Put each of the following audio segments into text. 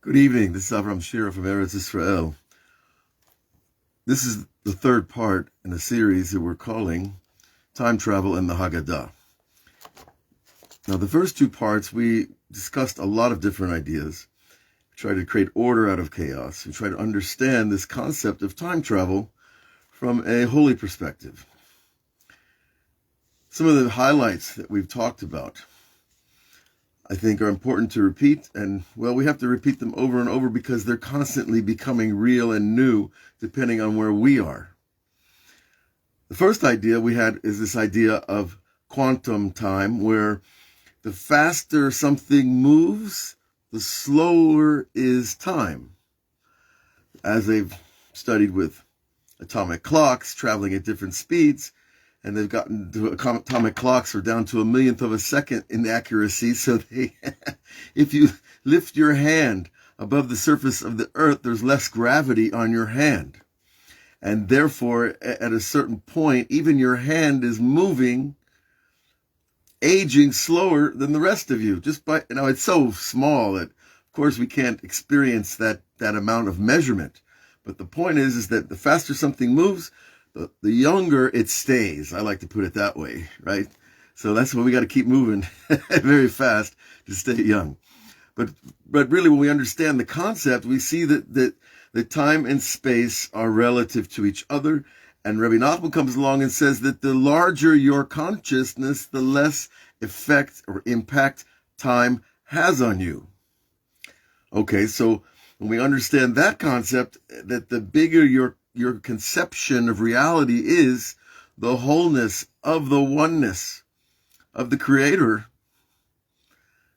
Good evening. This is Avraham Shira from Eretz Israel. This is the third part in a series that we're calling Time Travel and the Haggadah. Now, the first two parts, we discussed a lot of different ideas. We tried to create order out of chaos. We tried to understand this concept of time travel from a holy perspective. Some of the highlights that we've talked about, I think, are important to repeat, and, well, we have to repeat them over and over because they're constantly becoming real and new depending on where we are. The first idea we had is this idea of quantum time, where the faster something moves, the slower is time. As they've studied with atomic clocks traveling at different speeds, and they've gotten to atomic clocks are down to a millionth of a second in accuracy. So if you lift your hand above the surface of the earth, there's less gravity on your hand. And therefore, at a certain point, even your hand is moving, aging slower than the rest of you. Just by, it's so small that, of course, we can't experience that amount of measurement. But the point is that the faster something moves, the younger it stays. I like to put it that way, right? So that's why we got to keep moving very fast to stay young. But really, when we understand the concept, we see that time and space are relative to each other. And Rabbi Nachman comes along and says that the larger your consciousness, the less effect or impact time has on you. Okay, so when we understand that concept, that the bigger your conception of reality is, the wholeness of the oneness of the Creator,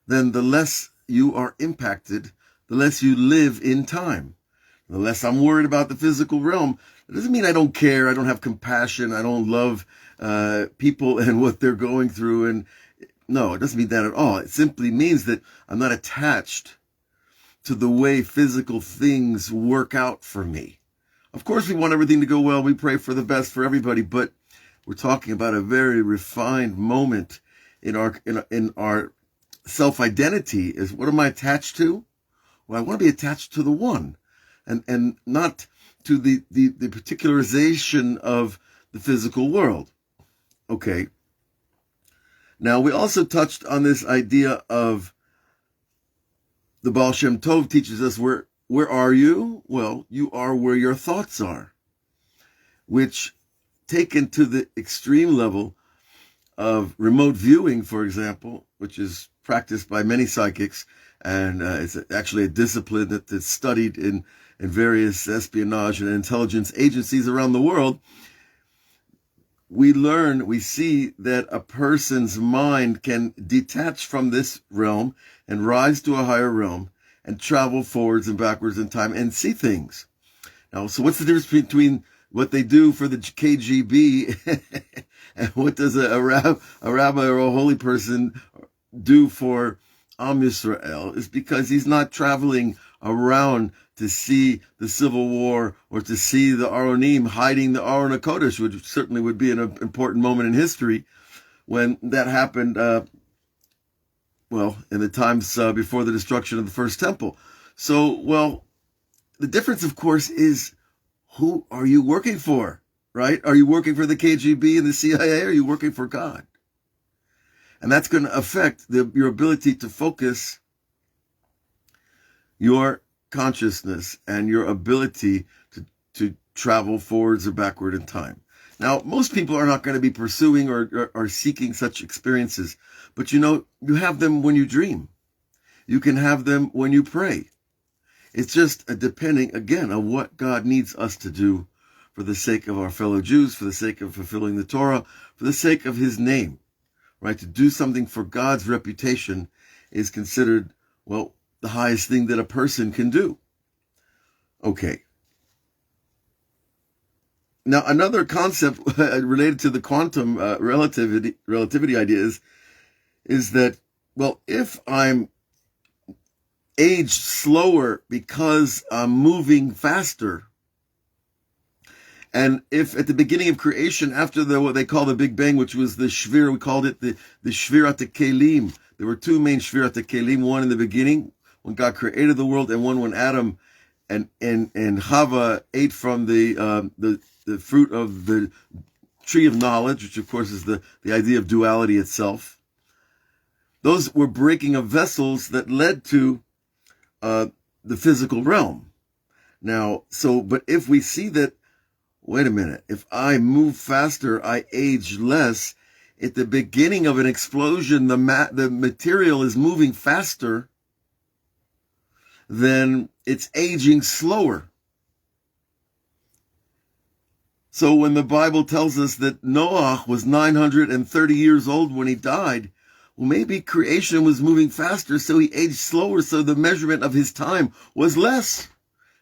then the less you are impacted, the less you live in time. The less I'm worried about the physical realm. It doesn't mean I don't care, I don't have compassion, I don't love people and what they're going through. And no, it doesn't mean that at all. It simply means that I'm not attached to the way physical things work out for me. Of course, we want everything to go well. We pray for the best for everybody, but we're talking about a very refined moment in our self-identity. Is what am I attached to? Well, I want to be attached to the one, and not to the particularization of the physical world. Okay. Now, we also touched on this idea of the Baal Shem Tov teaches us where are you? Well, you are where your thoughts are, which, taken to the extreme level of remote viewing, for example, which is practiced by many psychics, and it's actually a discipline that's studied in various espionage and intelligence agencies around the world. We see that a person's mind can detach from this realm and rise to a higher realm and travel forwards and backwards in time and see things. Now, so what's the difference between what they do for the KGB and what does a rabbi or a holy person do for Am Yisrael? Is because he's not traveling around to see the civil war or to see the Aronim hiding the Aron HaKodesh, which certainly would be an important moment in history when that happened, in the times before the destruction of the first temple. So, the difference, of course, is who are you working for, right? Are you working for the KGB and the CIA, or are you working for God? And that's going to affect your ability to focus your consciousness and your ability to travel forwards or backward in time. Now, most people are not going to be pursuing or seeking such experiences, but you have them when you dream. You can have them when you pray. It's just depending, again, on what God needs us to do for the sake of our fellow Jews, for the sake of fulfilling the Torah, for the sake of His name, right? To do something for God's reputation is considered, the highest thing that a person can do. Okay. Now, another concept related to the quantum relativity idea is that, if I'm aged slower because I'm moving faster, and if at the beginning of creation, after what they call the Big Bang, which was the Shira, we called it the Shvirat Kelim. There were two main Shvirat Kelim, one in the beginning, when God created the world, and one when Adam and Chava ate from the fruit of the tree of knowledge, which of course is the idea of duality itself. Those were breaking of vessels that led to the physical realm. Now, but if we see that, wait a minute, if I move faster, I age less. At the beginning of an explosion, the material is moving faster, then it's aging slower. So when the Bible tells us that Noah was 930 years old when he died, well, maybe creation was moving faster, so he aged slower, so the measurement of his time was less.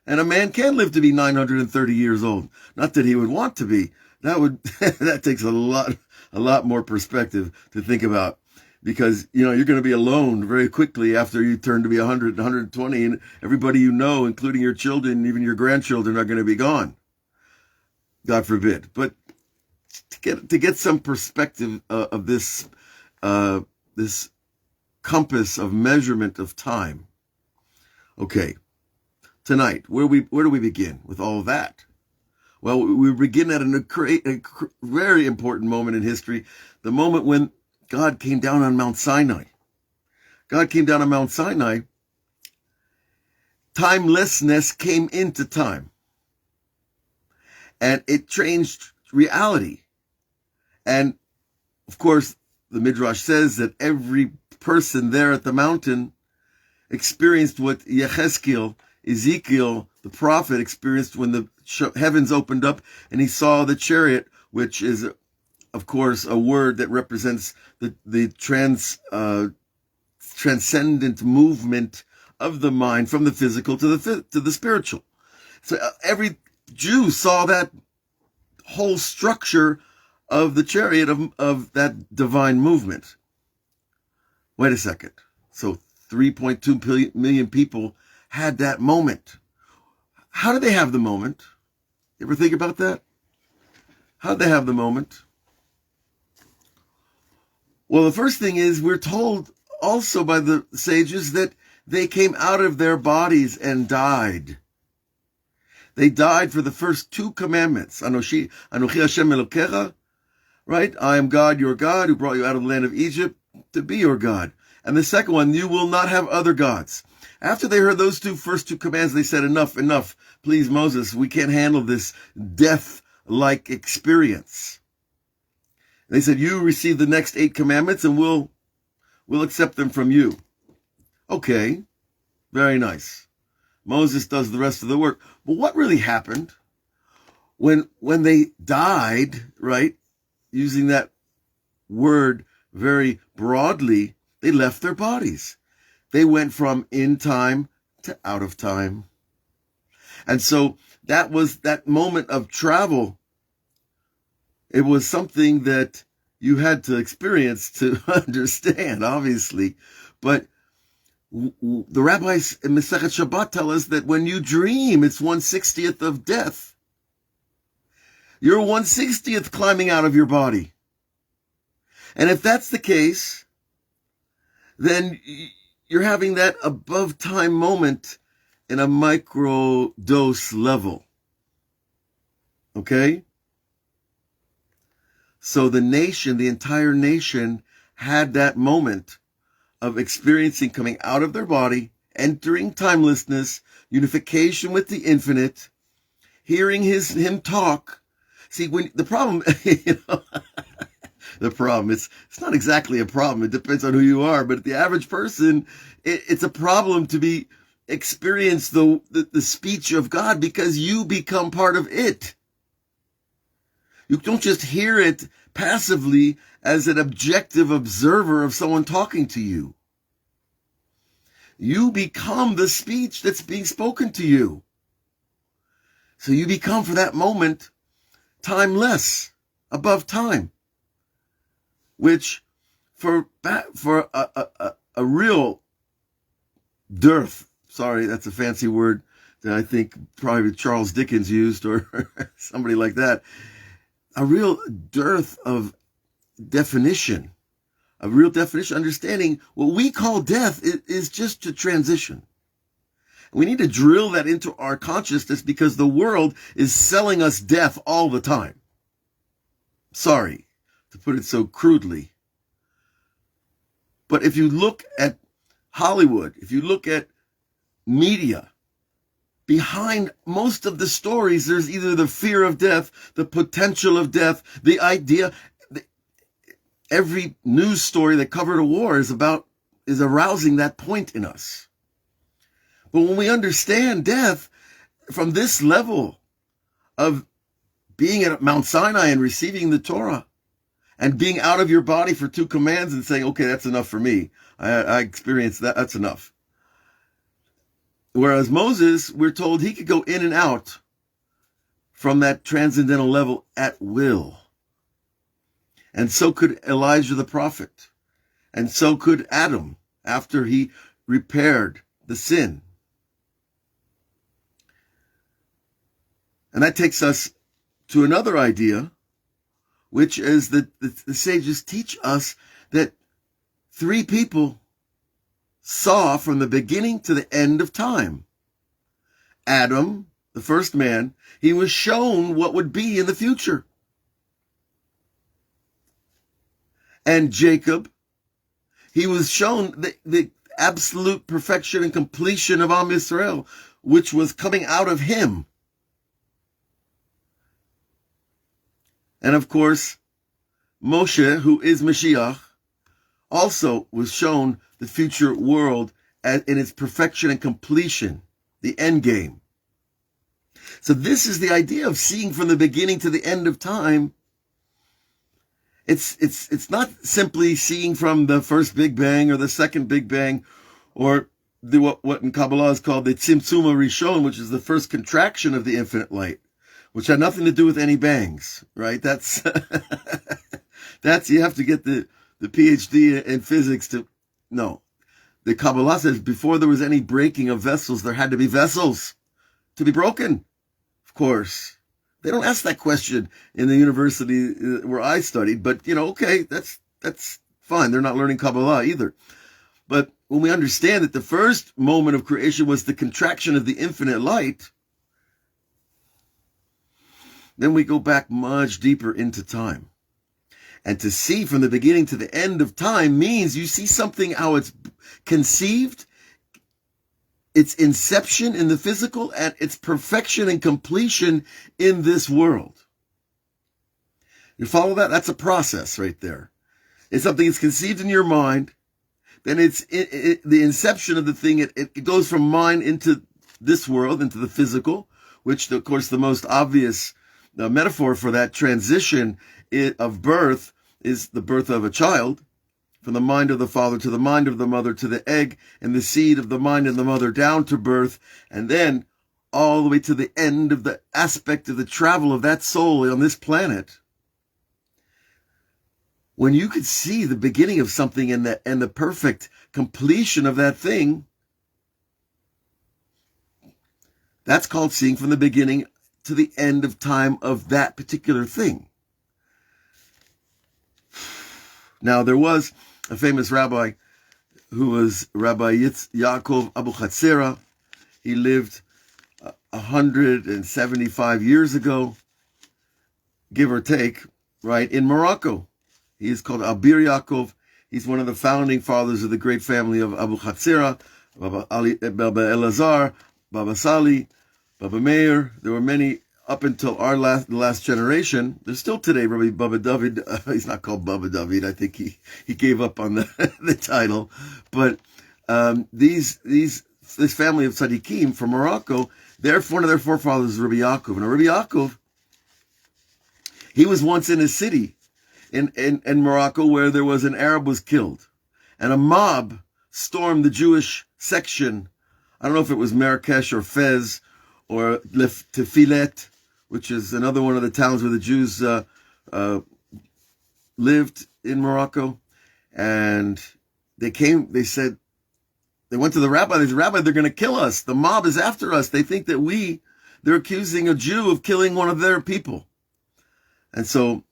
And a man can live to be 930 years old. Not that he would want to be. That takes a lot more perspective to think about. Because, you're going to be alone very quickly after you turn to be 100, 120, and everybody you know, including your children, even your grandchildren, are going to be gone. God forbid. But to get some perspective of this compass of measurement of time. Okay, tonight, where do we begin with all of that? Well, we begin at a very important moment in history, the moment when God came down on Mount Sinai. God came down on Mount Sinai. Timelessness came into time. And it changed reality. And, of course, the Midrash says that every person there at the mountain experienced what Ezekiel, the prophet, experienced when the heavens opened up and he saw the chariot, which is, of course, a word that represents the transcendent movement of the mind from the physical to the spiritual. So every Jew saw that whole structure of the chariot of that divine movement. Wait a second. So 3.2 million people had that moment. How did they have the moment? You ever think about that? How did they have the moment? Well, the first thing is we're told also by the sages that they came out of their bodies and died. They died for the first two commandments. Anochi Hashem Elokecha, right? I am God, your God, who brought you out of the land of Egypt to be your God. And the second one, you will not have other gods. After they heard those first two commands, they said, enough. Please, Moses, we can't handle this death-like experience. They said, you receive the next 8 commandments and we'll accept them from you. Okay, very nice. Moses does the rest of the work. But what really happened when they died, right? Using that word very broadly, they left their bodies. They went from in time to out of time. And so that was that moment of travel. It was something that you had to experience to understand, obviously. But the rabbis in Masechet Shabbat tell us that when you dream, it's 1/60th of death. You're 1/60th climbing out of your body. And if that's the case, then you're having that above time moment in a micro dose level. Okay? So the entire nation had that moment of experiencing coming out of their body, entering timelessness, unification with the infinite, hearing him talk. See, when the problem, the problem, it's not exactly a problem. It depends on who you are, but the average person, it's a problem to experience the speech of God because you become part of it. You don't just hear it passively as an objective observer of someone talking to you. You become the speech that's being spoken to you. So you become, for that moment, timeless, above time. Which, for a real dearth, sorry, that's a fancy word that I think probably Charles Dickens used or somebody like that, a real dearth of definition, understanding what we call death is just a transition. We need to drill that into our consciousness because the world is selling us death all the time. Sorry to put it so crudely. But if you look at Hollywood, if you look at media, behind most of the stories, there's either the fear of death, the potential of death, the idea. Every news story that covered a war is arousing that point in us. But when we understand death from this level of being at Mount Sinai and receiving the Torah and being out of your body for 2 commands and saying, okay, that's enough for me. I experienced that. That's enough. Whereas Moses, we're told he could go in and out from that transcendental level at will. And so could Elijah the prophet. And so could Adam after he repaired the sin. And that takes us to another idea, which is that the sages teach us that 3 people saw from the beginning to the end of time. Adam, the first man, he was shown what would be in the future. And Jacob, he was shown the absolute perfection and completion of Am Yisrael, which was coming out of him. And of course, Moshe, who is Mashiach, also was shown the future world in its perfection and completion, the end game. So this is the idea of seeing from the beginning to the end of time. It's not simply seeing from the first Big Bang or the second Big Bang or what in Kabbalah is called the Tzimtzum Rishon, which is the first contraction of the infinite light, which had nothing to do with any bangs, right? That's you have to get the PhD in physics to know. The Kabbalah says before there was any breaking of vessels, there had to be vessels to be broken. Of course. They don't ask that question in the university where I studied, but okay, that's fine. They're not learning Kabbalah either. But when we understand that the first moment of creation was the contraction of the infinite light, then we go back much deeper into time. And to see from the beginning to the end of time means you see something, how it's conceived, its inception in the physical, and its perfection and completion in this world. You follow that? That's a process right there. It's something that's conceived in your mind. Then it's the inception of the thing. It goes from mind into this world, into the physical, which, of course, the most obvious metaphor for that transition of birth is the birth of a child, from the mind of the father to the mind of the mother to the egg and the seed of the mind of the mother down to birth, and then all the way to the end of the aspect of the travel of that soul on this planet. When you could see the beginning of something and the perfect completion of that thing, that's called seeing from the beginning to the end of time of that particular thing. Now, there was a famous rabbi who was Rabbi Yaakov Abu Chatzera. He lived 175 years ago, give or take, right, in Morocco. He is called Abir Yaakov. He's one of the founding fathers of the great family of Abu Chatzera, Baba Elazar, Baba Sali, Baba Meir. There were many up until the last generation. There's still today Rabbi Baba David. He's not called Baba David. I think he gave up on the title. But this family of tzaddikim from Morocco, one of their forefathers is Rabbi Yaakov. And Rabbi Yaakov, he was once in a city in Morocco where there was an Arab was killed, and a mob stormed the Jewish section. I don't know if it was Marrakesh or Fez or Tefilet, which is another one of the towns where the Jews lived in Morocco. And they went to the rabbi. They said, Rabbi, they're going to kill us. The mob is after us. They think that they're accusing a Jew of killing one of their people. And so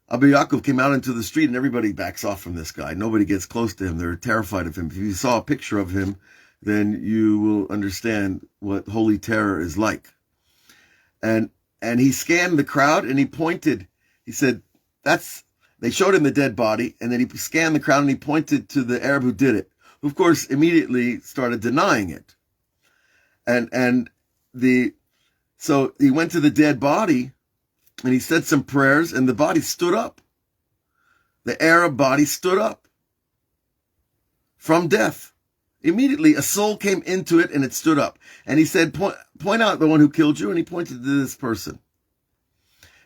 Abu Yaakov came out into the street, and everybody backs off from this guy. Nobody gets close to him. They're terrified of him. If you saw a picture of him, then you will understand what holy terror is like. And he scanned the crowd and he pointed. He said, they showed him the dead body, and then he scanned the crowd and he pointed to the Arab who did it, who of course immediately started denying it. So he went to the dead body and he said some prayers, and the body stood up. The Arab body stood up from death. Immediately a soul came into it and it stood up. And he said, point out the one who killed you, and he pointed to this person.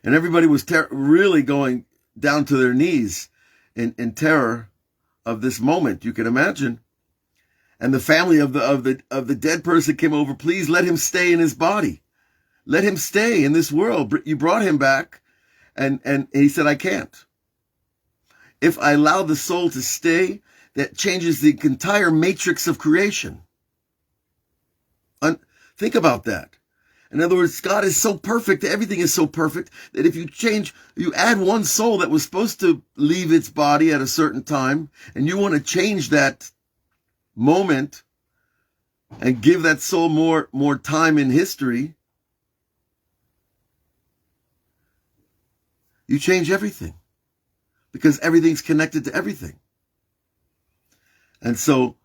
And everybody was really going down to their knees in terror of this moment, you can imagine. And the family of the dead person came over. Please let him stay in his body. Let him stay in this world. You brought him back. And he said, I can't. If I allow the soul to stay, that changes the entire matrix of creation. Think about that. In other words, God is so perfect, everything is so perfect, that if you add one soul that was supposed to leave its body at a certain time, and you want to change that moment and give that soul more time in history, you change everything, because everything's connected to everything. And so,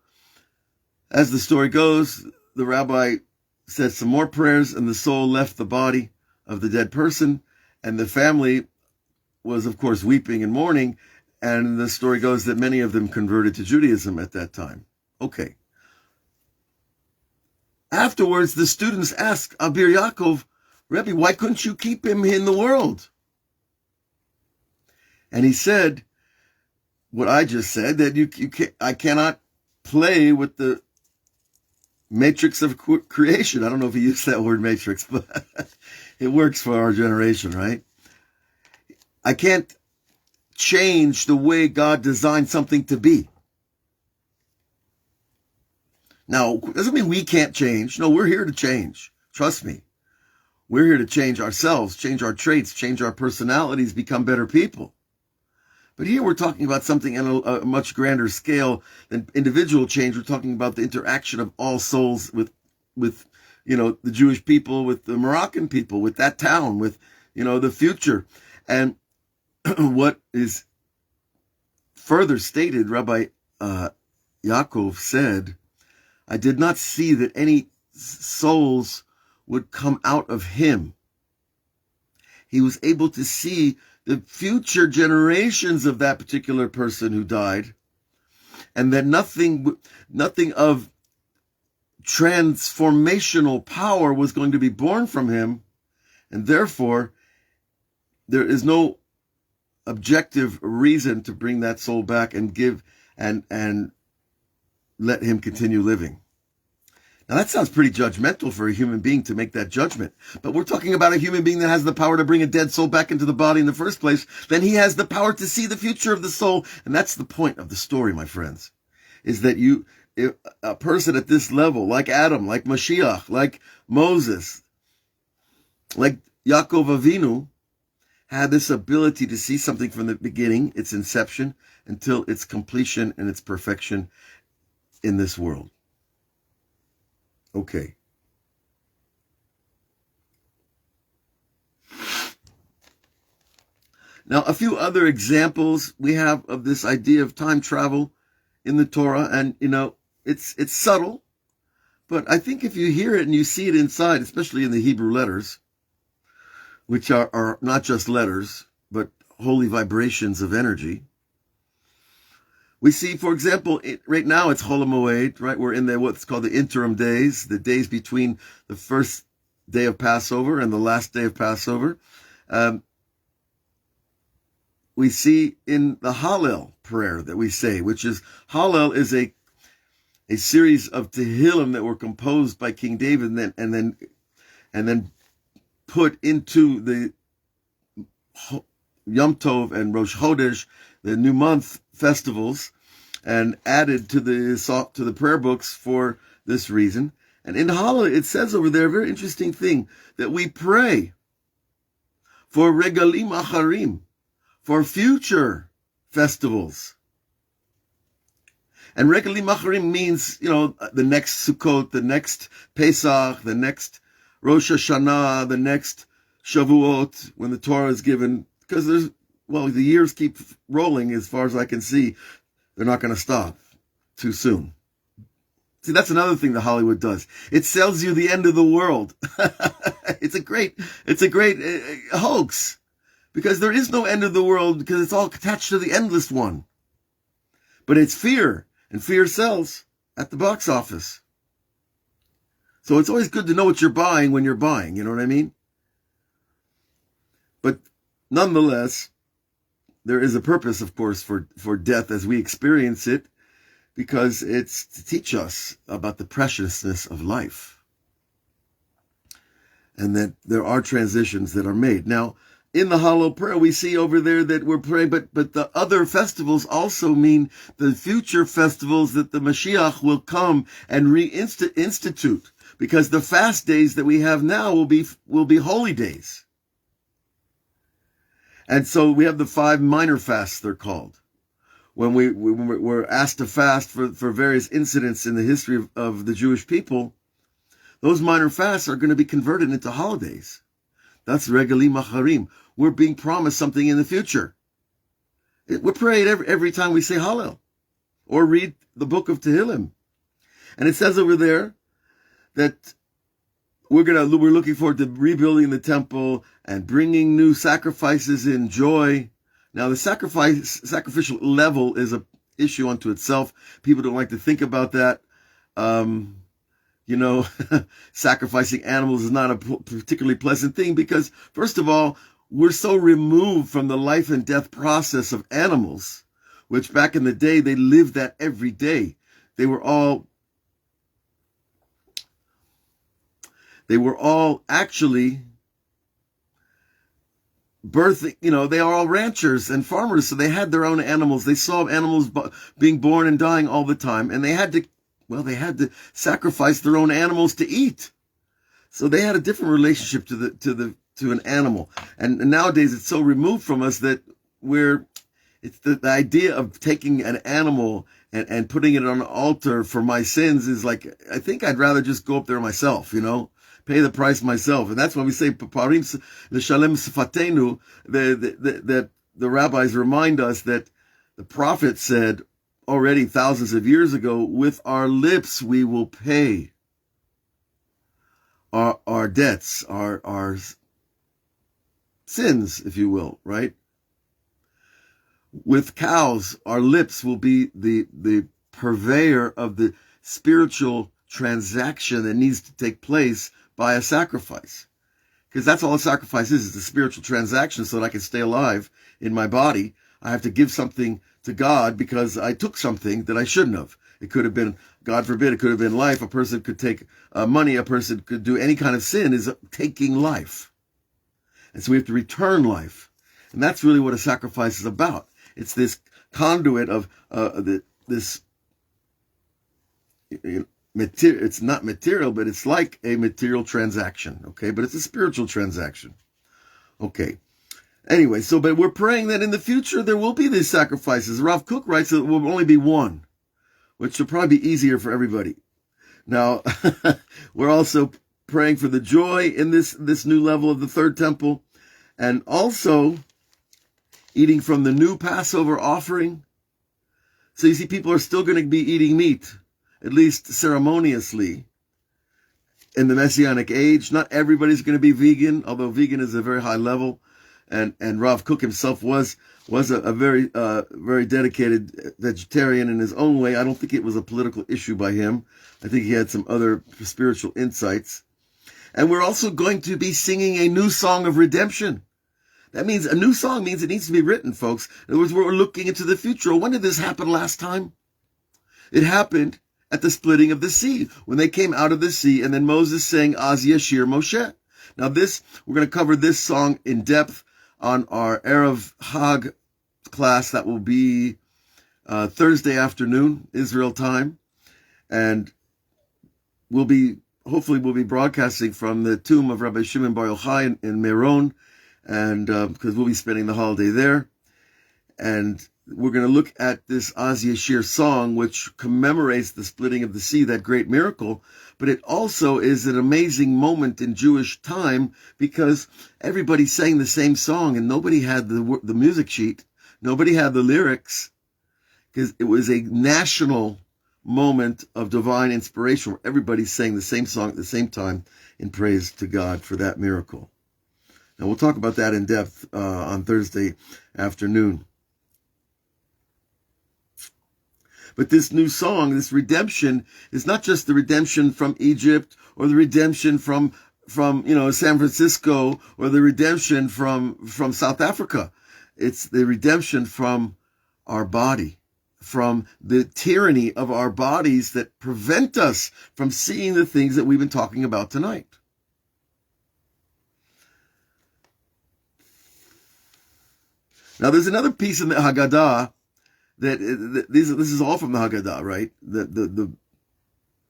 as the story goes, the rabbi said some more prayers, and the soul left the body of the dead person, and the family was, of course, weeping and mourning, and the story goes that many of them converted to Judaism at that time. Okay. Afterwards, the students asked Abir Yaakov, Rebbe, why couldn't you keep him in the world? And he said what I just said, that I cannot play with the matrix of creation. I don't know if he used that word matrix, but it works for our generation, right? I can't change the way God designed something to be. Now, doesn't mean we can't change. No, we're here to change. Trust me. We're here to change ourselves, change our traits, change our personalities, become better people. But here we're talking about something on a much grander scale than individual change. We're talking about the interaction of all souls with the Jewish people, with the Moroccan people, with that town, with, the future. And what is further stated, Rabbi Yaakov said, I did not see that any souls would come out of him. He was able to see the future generations of that particular person who died, and that nothing of transformational power was going to be born from him, and therefore there is no objective reason to bring that soul back and give and let him continue living. Now that sounds pretty judgmental for a human being to make that judgment. But we're talking about a human being that has the power to bring a dead soul back into the body in the first place. Then he has the power to see the future of the soul. And that's the point of the story, my friends, is that a person at this level, like Adam, like Mashiach, like Moses, like Yaakov Avinu, had this ability to see something from the beginning, its inception, until its completion and its perfection in this world. Okay. Now, a few other examples we have of this idea of time travel in the Torah, and it's subtle, but I think if you hear it and you see it inside, especially in the Hebrew letters, which are not just letters, but holy vibrations of energy. We see, for example, right now it's Chol Hamoed, right? We're in what's called the interim days, the days between the first day of Passover and the last day of Passover. We see in the Hallel prayer that we say, which is, Hallel is a series of Tehillim that were composed by King David and then put into the Yom Tov and Rosh Chodesh, the new month festivals, and added to the prayer books for this reason. And in Hallel, it says over there a very interesting thing, that we pray for regalim acharim, for future festivals. And Regalim Acharim means, the next Sukkot, the next Pesach, the next Rosh Hashanah, the next Shavuot, when the Torah is given, because the years keep rolling as far as I can see. They're not going to stop too soon. See, that's another thing that Hollywood does. It sells you the end of the world. It's a great hoax, because there is no end of the world, because it's all attached to the endless one. But it's fear, and fear sells at the box office. So it's always good to know what you're buying when you're buying, you know what I mean? But nonetheless, there is a purpose, of course, for death as we experience it, because it's to teach us about the preciousness of life, and that there are transitions that are made. Now, in the Hallel prayer, we see over there that we're praying, but the other festivals also mean the future festivals that the Mashiach will come and reinstitute, because the fast days that we have now will be holy days. And so we have the 5 minor fasts, they're called. When we're asked to fast for various incidents in the history of the Jewish people, those minor fasts are going to be converted into holidays. That's Regalim Acharim. We're being promised something in the future. We're praying every time we say Hallel or read the book of Tehillim. And it says over there that we're looking forward to rebuilding the temple and bringing new sacrifices in joy. Now, the sacrificial level is an issue unto itself. People don't like to think about that. Sacrificing animals is not a particularly pleasant thing, because, first of all, we're so removed from the life and death process of animals, which back in the day, they lived that every day. They were all actually birthing, they are all ranchers and farmers, so they had their own animals. They saw animals being born and dying all the time, and they had to sacrifice their own animals to eat. So they had a different relationship to an animal. And nowadays it's so removed from us that it's the idea of taking an animal and putting it on an altar for my sins is like, I think I'd rather just go up there myself, pay the price myself. And that's why we say, Parim l'shalem sfatenu, that the rabbis remind us that the prophet said already thousands of years ago, with our lips we will pay our debts, our sins, if you will, right? With cows, our lips will be the purveyor of the spiritual transaction that needs to take place by a sacrifice. Because that's all a sacrifice is a spiritual transaction, so that I can stay alive in my body. I have to give something to God because I took something that I shouldn't have. It could have been, God forbid, it could have been life. A person could take money. A person could do any kind of sin is taking life. And so we have to return life. And that's really what a sacrifice is about. It's this conduit of this material. It's not material, but it's like a material transaction. Okay, but it's a spiritual transaction. Okay. Anyway, but we're praying that in the future there will be these sacrifices. Rav Kook writes that there will only be one, which will probably be easier for everybody. Now, we're also praying for the joy in this new level of the third temple, and also eating from the new Passover offering. So you see, people are still going to be eating meat, at least ceremoniously, in the Messianic age. Not everybody's going to be vegan, although vegan is a very high level. And Rav Kook himself was a very very dedicated vegetarian in his own way. I don't think it was a political issue by him. I think he had some other spiritual insights. And we're also going to be singing a new song of redemption. That means a new song means it needs to be written, folks. In other words, we're looking into the future. When did this happen last time? It happened at the splitting of the sea, when they came out of the sea, and then Moses sang Az Yashir Moshe. Now we're going to cover this song in depth on our Erev Hag class that will be Thursday afternoon, Israel time. And hopefully we'll be broadcasting from the tomb of Rabbi Shimon Bar Yochai in Meron, and because we'll be spending the holiday there. And we're going to look at this Az Yashir song, which commemorates the splitting of the sea, that great miracle. But it also is an amazing moment in Jewish time because everybody sang the same song and nobody had the music sheet. Nobody had the lyrics because it was a national moment of divine inspiration where everybody sang the same song at the same time in praise to God for that miracle. Now, we'll talk about that in depth on Thursday afternoon. But this new song, this redemption, is not just the redemption from Egypt or the redemption from San Francisco or the redemption from South Africa. It's the redemption from our body, from the tyranny of our bodies that prevent us from seeing the things that we've been talking about tonight. Now, there's another piece in the Haggadah that this is all from the Haggadah, right?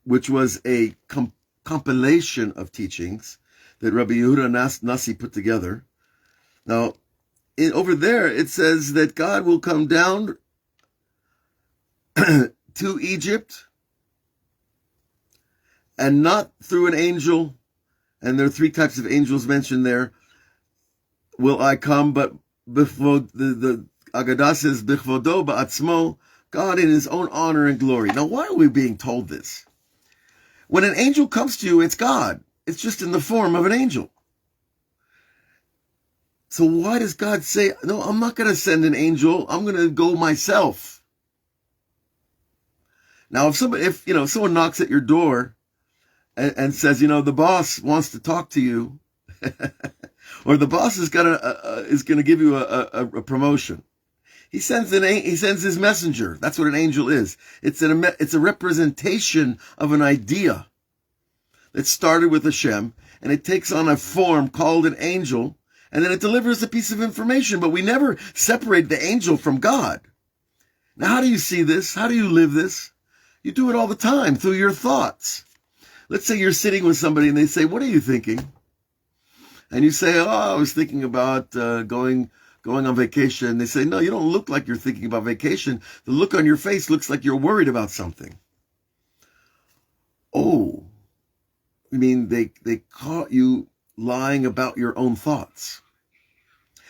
Which was a compilation of teachings that Rabbi Yehuda Nasi put together. Now, over there, it says that God will come down to Egypt and not through an angel. And there are three types of angels mentioned there. Will I come, but before the Haggadah says, B'chvodo ba'atzmo, God in his own honor and glory. Now, why are we being told this? When an angel comes to you, it's God. It's just in the form of an angel. So why does God say, no, I'm not going to send an angel. I'm going to go myself. Now, if someone knocks at your door and says, the boss wants to talk to you, or the boss is going to give you a promotion, he sends his messenger. That's what an angel is. It's a representation of an idea that started with Hashem, and it takes on a form called an angel, and then it delivers a piece of information. But we never separate the angel from God. Now, how do you see this? How do you live this? You do it all the time through your thoughts. Let's say you're sitting with somebody and they say, "What are you thinking?" And you say, "Oh, I was thinking about going on vacation." They say, "No, you don't look like you're thinking about vacation. The look on your face looks like you're worried about something." Oh, you mean they caught you lying about your own thoughts.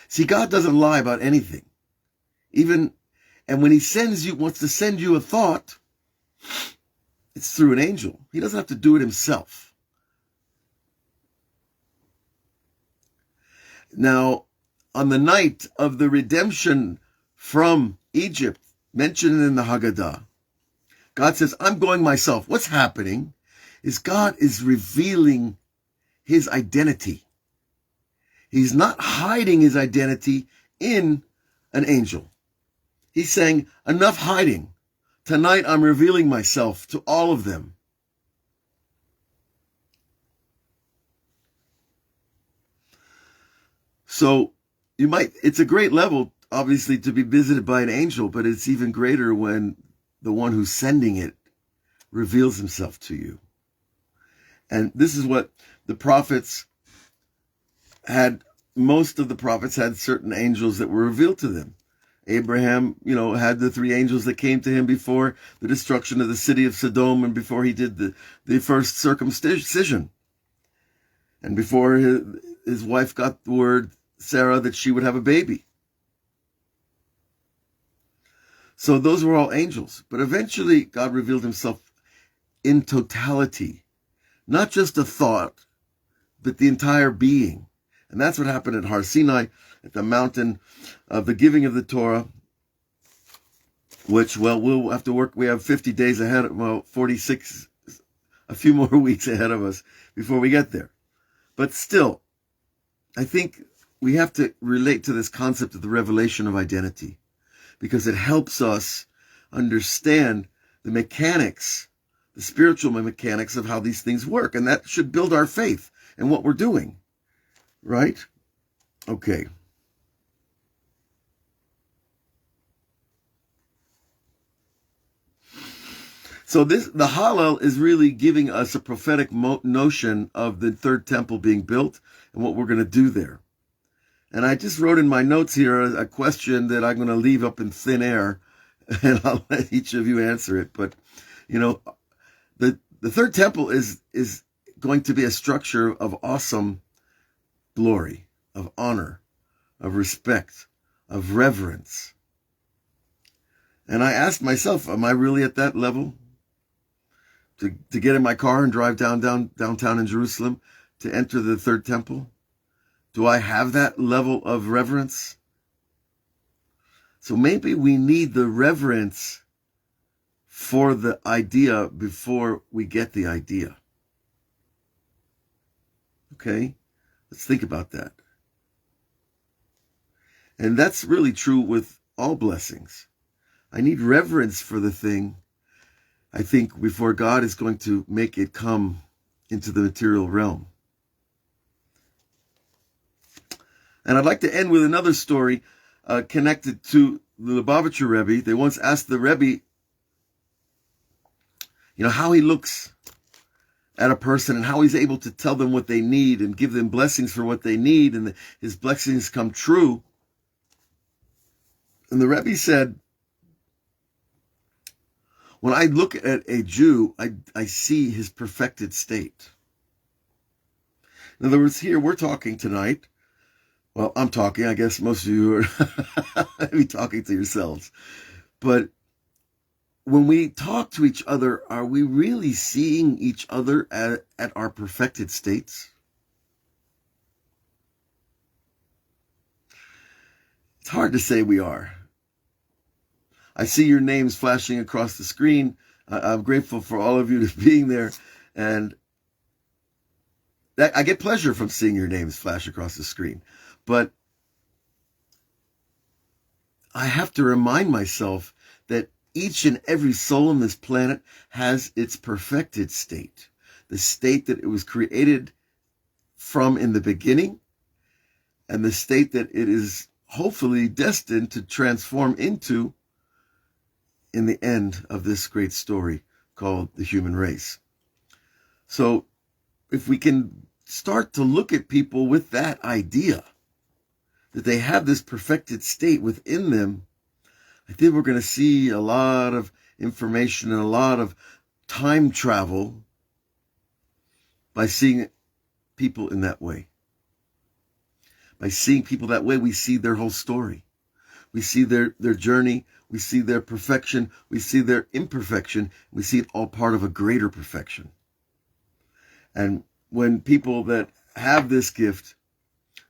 See, God doesn't lie about anything. And when he wants to send you a thought, it's through an angel. He doesn't have to do it himself. Now, on the night of the redemption from Egypt, mentioned in the Haggadah, God says, "I'm going myself." What's happening is God is revealing his identity. He's not hiding his identity in an angel. He's saying, enough hiding. Tonight I'm revealing myself to all of them. So it's a great level, obviously, to be visited by an angel, but it's even greater when the one who's sending it reveals himself to you. And this is what the prophets had. Most of the prophets had certain angels that were revealed to them. Abraham, had the three angels that came to him before the destruction of the city of Sodom and before he did the first circumcision. And before his wife got the word, Sarah, that she would have a baby. So those were all angels. But eventually God revealed himself in totality. Not just a thought, but the entire being. And that's what happened at Har Sinai, at the mountain of the giving of the Torah, which, we'll have to work. We have 50 days ahead, 46, a few more weeks ahead of us before we get there. But still, I think we have to relate to this concept of the revelation of identity, because it helps us understand the mechanics, the spiritual mechanics of how these things work. And that should build our faith in what we're doing. Right? Okay. So the Hallel is really giving us a prophetic notion of the third temple being built and what we're going to do there. And I just wrote in my notes here a question that I'm going to leave up in thin air, and I'll let each of you answer it. But, the third temple is going to be a structure of awesome glory, of honor, of respect, of reverence. And I asked myself, am I really at that level? To get in my car and drive downtown in Jerusalem to enter the third temple? Do I have that level of reverence? So maybe we need the reverence for the idea before we get the idea. Okay? Let's think about that. And that's really true with all blessings. I need reverence for the thing, I think, before God is going to make it come into the material realm. And I'd like to end with another story connected to the Lubavitcher Rebbe. They once asked the Rebbe, how he looks at a person and how he's able to tell them what they need and give them blessings for what they need, and his blessings come true. And the Rebbe said, when I look at a Jew, I see his perfected state. In other words, here we're talking tonight. Well, I'm talking. I guess most of you are maybe talking to yourselves. But when we talk to each other, are we really seeing each other at our perfected states? It's hard to say we are. I see your names flashing across the screen. I'm grateful for all of you being there. And I get pleasure from seeing your names flash across the screen. But I have to remind myself that each and every soul on this planet has its perfected state. The state that it was created from in the beginning, and the state that it is hopefully destined to transform into in the end of this great story called the human race. So if we can start to look at people with that idea, that they have this perfected state within them, I think we're going to see a lot of information and a lot of time travel by seeing people in that way. By seeing people that way, we see their whole story. We see their journey. We see their perfection. We see their imperfection. We see it all part of a greater perfection. And when people that have this gift,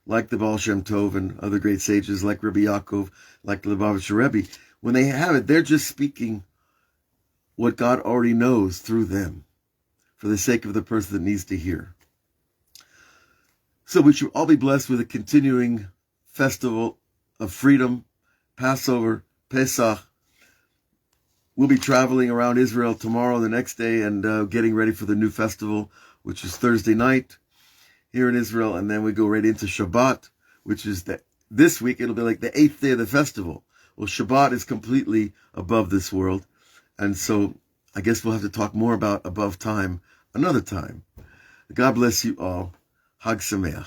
like the Baal Shem Tov and other great sages like Rabbi Yaakov, like the Lubavitcher Rebbe, when they have it, they're just speaking what God already knows through them for the sake of the person that needs to hear. So we should all be blessed with a continuing festival of freedom, Passover, Pesach. We'll be traveling around Israel tomorrow, the next day, and getting ready for the new festival, which is Thursday night here in Israel. And then we go right into Shabbat, which is this week. It'll be like the 8th day of the festival. Well, Shabbat is completely above this world. And so I guess we'll have to talk more about above time another time. God bless you all. Hag Sameach.